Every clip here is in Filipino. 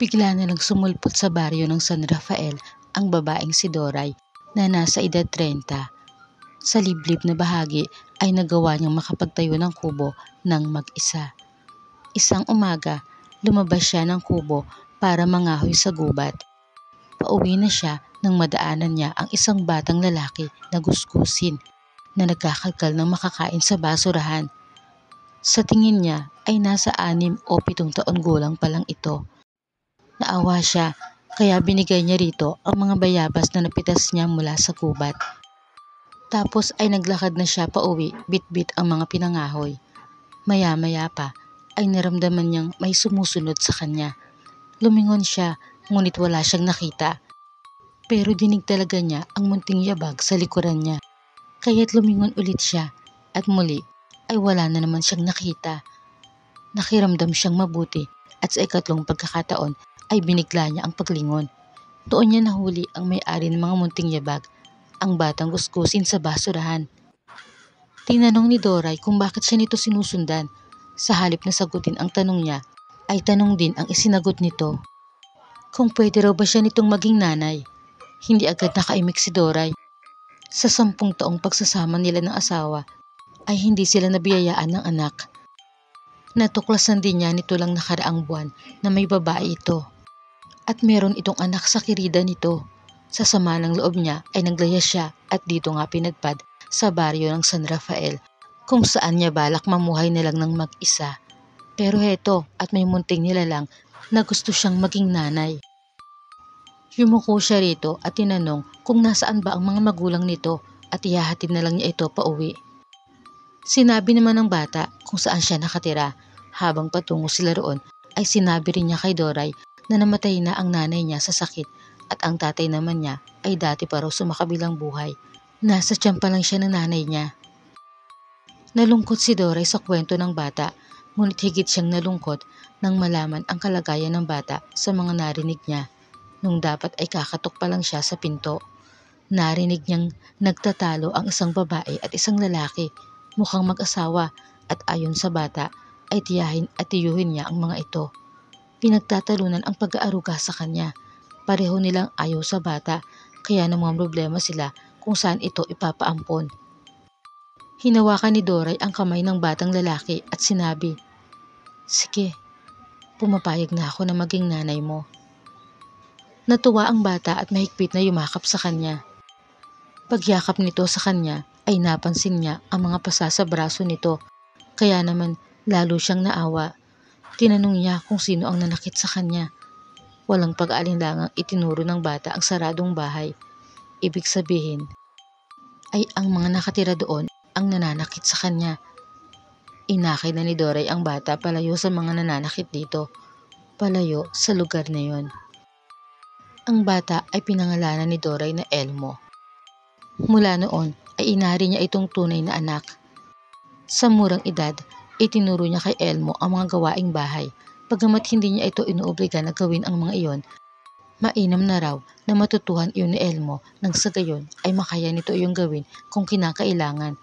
Bigla na lang sumulpot sa baryo ng San Rafael ang babaeng si Doray na nasa edad 30. Sa liblib na bahagi ay nagawa niyang makapagtayo ng kubo ng mag-isa. Isang umaga, lumabas siya ng kubo para mangahoy sa gubat. Pauwi na siya nang madaanan niya ang isang batang lalaki na gusgusin na nagkakalkal ng makakain sa basurahan. Sa tingin niya ay nasa 6 o 7 taon gulang pa lang ito. Naawa siya kaya binigay niya rito ang mga bayabas na napitas niya mula sa gubat. Tapos ay naglakad na siya pauwi bit-bit ang mga pinangahoy. Maya-maya pa ay naramdaman niyang may sumusunod sa kanya. Lumingon siya ngunit wala siyang nakita. Pero dinig talaga niya ang munting yabag sa likuran niya. Kaya't lumingon ulit siya at muli ay wala na naman siyang nakita. Nakiramdam siyang mabuti at sa ikatlong pagkakataon ay binigla niya ang paglingon. Doon niya nahuli ang may-ari ng mga munting yabag, ang batang gusgusin sa basurahan. Tinanong ni Doray kung bakit siya nito sinusundan. Sa halip na sagutin ang tanong niya, ay tanong din ang isinagot nito. Kung pwede raw ba siya nitong maging nanay. Hindi agad nakaimik si Doray. Sa 10 taong pagsasama nila ng asawa, ay hindi sila nabiyayaan ng anak. Natuklasan din niya nito lang nakaraang buwan na may babae ito. At meron itong anak sa kirida nito. Sa sama ng loob niya ay naglayas siya at dito nga pinagpad sa baryo ng San Rafael kung saan niya balak mamuhay na lang ng mag-isa. Pero heto at may munting nilalang na gusto siyang maging nanay. Yumuko siya rito at tinanong kung nasaan ba ang mga magulang nito at ihahatid na lang niya ito pauwi. Sinabi naman ng bata kung saan siya nakatira. Habang patungo sila roon ay sinabi rin niya kay Doray na namatay na ang nanay niya sa sakit at ang tatay naman niya ay dati pa raw sumakabilang buhay. Nasa tiyan pa lang siya ng nanay niya. Nalungkot si Doray sa kwento ng bata, ngunit higit siyang nalungkot nang malaman ang kalagayan ng bata sa mga narinig niya. Nung dapat ay kakatok pa lang siya sa pinto. Narinig niyang nagtatalo ang isang babae at isang lalaki, mukhang mag-asawa, at ayon sa bata ay tiyahin at tiyuhin niya ang mga ito. Pinagtatalunan ang pag-aaruga sa kanya. Pareho nilang ayaw sa bata, kaya namang problema sila kung saan ito ipapaampon. Hinawakan ni Doray ang kamay ng batang lalaki at sinabi, "Sige, pumapayag na ako na maging nanay mo." Natuwa ang bata at mahigpit na yumakap sa kanya. Pagyakap nito sa kanya ay napansin niya ang mga pasa sa braso nito, kaya naman lalo siyang naawa. Tinanong niya kung sino ang nanakit sa kanya. Walang pag-aalinlangang itinuro ng bata ang saradong bahay. Ibig sabihin ay ang mga nakatira doon ang nananakit sa kanya. Inakay na ni Doray ang bata palayo sa mga nananakit dito, palayo sa lugar na yon. Ang bata ay pinangalanan ni Doray na Elmo. Mula noon ay inari niya itong tunay na anak. Sa murang edad, itinuro niya kay Elmo ang mga gawaing bahay. Pagamat hindi niya ito inuobliga na gawin ang mga iyon, mainam na raw na matutuhan iyon ni Elmo nang sa gayon ay makaya nito iyong gawin kung kinakailangan.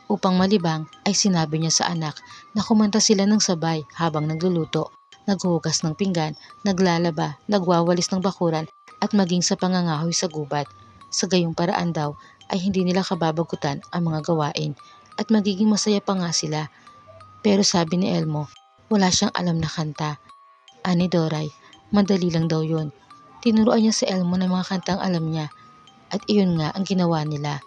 Upang malibang ay sinabi niya sa anak na kumanta sila ng sabay habang nagluluto, naghuhugas ng pinggan, naglalaba, nagwawalis ng bakuran at maging sa pangangahoy sa gubat. Sa gayong paraan daw ay hindi nila kababagutan ang mga gawain at magiging masaya pa nga sila. Pero sabi ni Elmo, wala siyang alam na kanta. Ani Doray, madali lang daw yun. Tinuruan niya si Elmo ng mga kantang alam niya at iyon nga ang ginawa nila.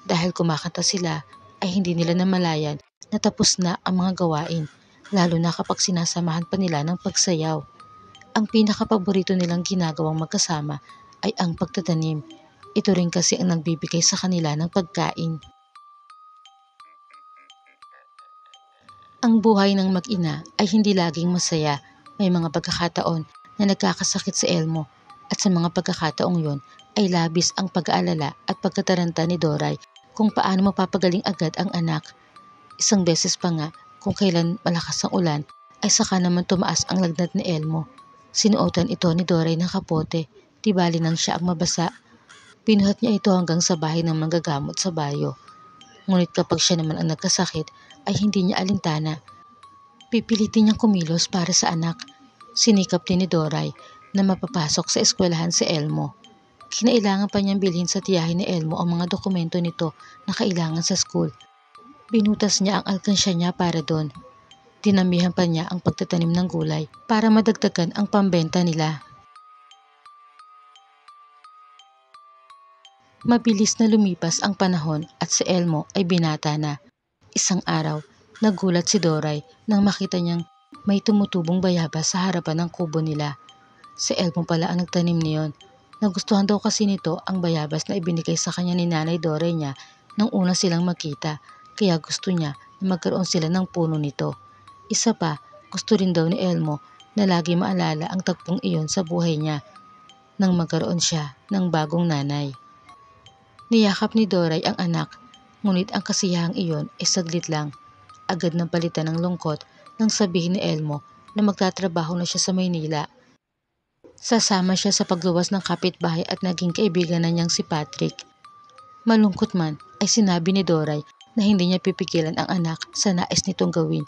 Dahil kumakanta sila ay hindi nila namalayan na tapos na ang mga gawain, lalo na kapag sinasamahan pa nila ng pagsayaw. Ang pinakapaborito nilang ginagawang magkasama ay ang pagtatanim. Ito rin kasi ang nagbibigay sa kanila ng pagkain. Ang buhay ng mag-ina ay hindi laging masaya. May mga pagkakataon na nagkakasakit si Elmo at sa mga pagkakataong yon ay labis ang pag-aalala at pagkataranta ni Doray kung paano mapapagaling agad ang anak. Isang beses pa nga kung kailan malakas ang ulan ay saka naman tumaas ang lagnat ni Elmo. Sinuotan ito ni Doray ng kapote, di bali nang siya ang mabasa. Pinuhat niya ito hanggang sa bahay ng manggagamot sa baryo. Ngunit kapag siya naman ang nagkasakit ay hindi niya alintana. Pipilitin niyang kumilos para sa anak. Sinikap din ni Doray na mapapasok sa eskwelahan si Elmo. Kinailangan pa niyang bilhin sa tiyahin ni Elmo ang mga dokumento nito na kailangan sa school. Binutas niya ang alkansya niya para doon. Dinamihan pa niya ang pagtatanim ng gulay para madagdagan ang pambenta nila. Mabilis na lumipas ang panahon at si Elmo ay binata na. Isang araw, nagulat si Doray nang makita niyang may tumutubong bayabas sa harapan ng kubo nila. Si Elmo pala ang nagtanim niyon. Nagustuhan daw kasi nito ang bayabas na ibinigay sa kanya ni Nanay Doray niya nang una silang magkita, kaya gusto niya na magkaroon sila ng puno nito. Isa pa, gusto rin daw ni Elmo na lagi maalala ang tagpong iyon sa buhay niya nang magkaroon siya ng bagong nanay. Niyakap ni Doray ang anak, ngunit ang kasiyahang iyon ay saglit lang. Agad nang palitan ng lungkot nang sabihin ni Elmo na magtatrabaho na siya sa Maynila. Sasama siya sa pagluwas ng kapitbahay at naging kaibigan na niyang si Patrick. Malungkot man ay sinabi ni Doray na hindi niya pipigilan ang anak sa nais nitong gawin.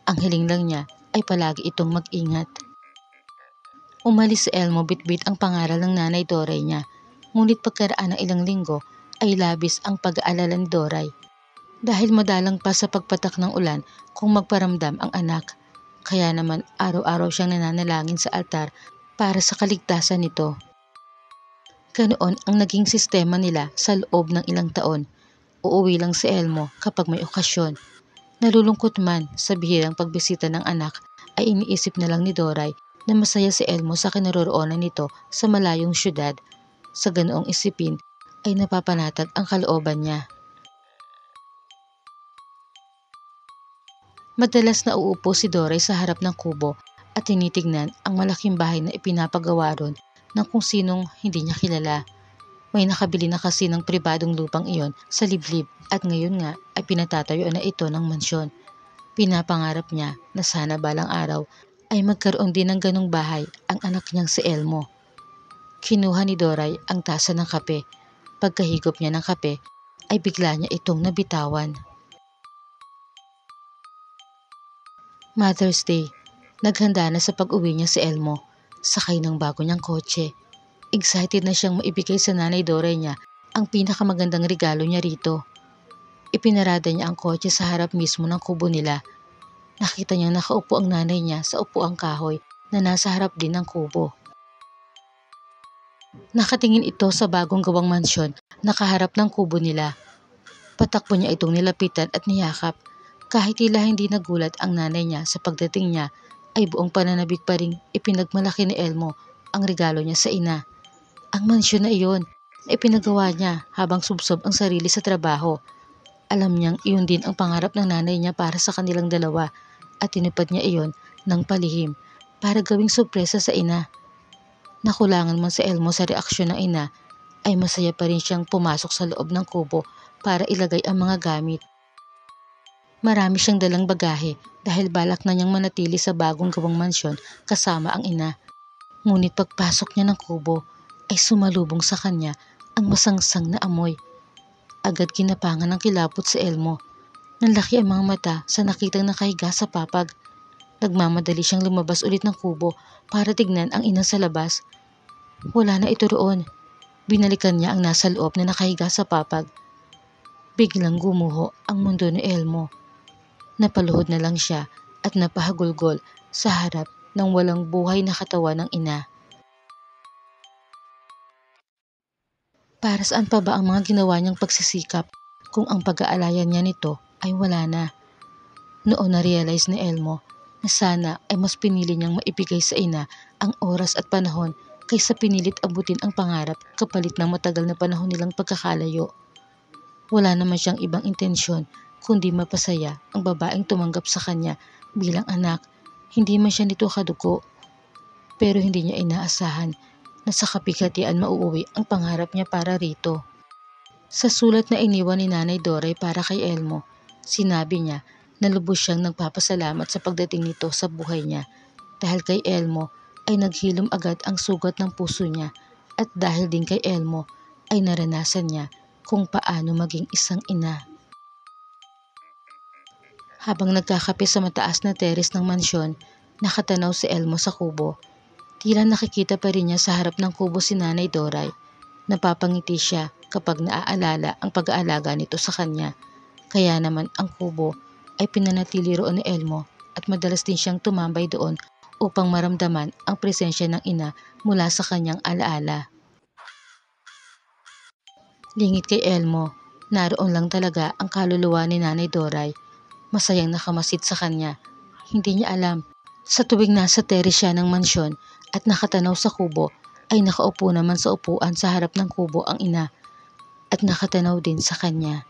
Ang hiling lang niya ay palagi itong mag-ingat. Umalis si Elmo bitbit ang pangaral ng Nanay Doray niya, ngunit pagkaraan ng ilang linggo ay labis ang pag-aalala ni Doray. Dahil madalang pa sa pagpatak ng ulan kung magparamdam ang anak, kaya naman araw-araw siyang nananalangin sa altar para sa kaligtasan nito. Ganoon ang naging sistema nila sa loob ng ilang taon. Uuwi lang si Elmo kapag may okasyon. Nalulungkot man sa bihirang pagbisita ng anak ay iniisip na lang ni Doray na masaya si Elmo sa kinaroroonan nito sa malayong syudad. Sa ganoong isipin ay napapanatag ang kalooban niya. Madalas na uupo si Doray sa harap ng kubo at tinitignan ang malaking bahay na ipinapagawa ron ng kung sinong hindi niya kilala. May nakabili na kasi ng pribadong lupang iyon sa liblib at ngayon nga ay pinatatayuan na ito ng mansyon. Pinapangarap niya na sana balang araw ay magkaroon din ng ganong bahay ang anak niyang si Elmo. Kinuha ni Doray ang tasa ng kape. Pagkahigop niya ng kape ay bigla niya itong nabitawan. Mother's Day. Naghanda na sa pag-uwi niya si Elmo. Sakay ng bago niyang kotse. Excited na siyang maibigay sa Nanay Doray niya ang pinakamagandang regalo niya rito. Ipinarada niya ang kotse sa harap mismo ng kubo nila. Nakita niyang nakaupo ang nanay niya sa upuang kahoy na nasa harap din ng kubo. Nakatingin ito sa bagong gawang mansyon na kaharap ng kubo nila. Patakbo niya itong nilapitan at niyakap. Kahit tila hindi nagulat ang nanay niya sa pagdating niya, ay buong pananabik pa ring ipinagmalaki ni Elmo ang regalo niya sa ina. Ang mansyon na iyon ay pinagawa niya habang subsob ang sarili sa trabaho. Alam niyang iyon din ang pangarap ng nanay niya para sa kanilang dalawa at tinupad niya iyon ng palihim para gawing sorpresa sa ina. Nakulangan man si Elmo sa reaksyon ng ina, ay masaya pa rin siyang pumasok sa loob ng kubo para ilagay ang mga gamit. Marami siyang dalang bagahe dahil balak na niyang manatili sa bagong gawang mansyon kasama ang ina. Ngunit pagpasok niya ng kubo ay sumalubong sa kanya ang masangsang na amoy. Agad kinapangan ng kilabot si Elmo. Nanlaki ang mga mata sa nakitang nakahiga sa papag. Nagmamadali siyang lumabas ulit ng kubo para tignan ang ina sa labas. Wala na ito roon. Binalikan niya ang nasa loob na nakahiga sa papag. Biglang gumuho ang mundo ni Elmo. Napaluhod na lang siya at napahagulgol sa harap ng walang buhay na katawan ng ina. Para saan pa ba ang mga ginawa niyang pagsisikap kung ang pag-aalayan niya nito ay wala na? Noon na-realize ni Elmo na sana ay mas pinili niyang maibigay sa ina ang oras at panahon kaysa pinilit abutin ang pangarap kapalit ng matagal na panahon nilang pagkakalayo. Wala naman siyang ibang intensyon kundi mapasaya ang babaeng tumanggap sa kanya bilang anak. Hindi man siya nito kadugo, pero hindi niya inaasahan na sa kapighatian mauuwi ang pangarap niya para rito. Sa sulat na iniwan ni Nanay Doray para kay Elmo, sinabi niya na lubos siyang nagpapasalamat sa pagdating nito sa buhay niya dahil kay Elmo ay naghilom agad ang sugat ng puso niya at dahil din kay Elmo ay naranasan niya kung paano maging isang ina. Habang nagkakape sa mataas na teres ng mansyon, Nakatanaw si Elmo sa kubo. Tila nakikita pa rin niya sa harap ng kubo si Nanay Doray. Napapangiti siya kapag naaalala ang pag-aalaga nito sa kanya. Kaya naman ang kubo ay pinanatili roon ni Elmo at madalas din siyang tumambay doon upang maramdaman ang presensya ng ina mula sa kanyang alaala. Lingid kay Elmo, naroon lang talaga ang kaluluwa ni Nanay Doray. Masayang nakamasid sa kanya. Hindi niya alam, sa tuwing nasa terrace siya ng mansyon at nakatanaw sa kubo, ay nakaupo naman sa upuan sa harap ng kubo ang ina at nakatanaw din sa kanya.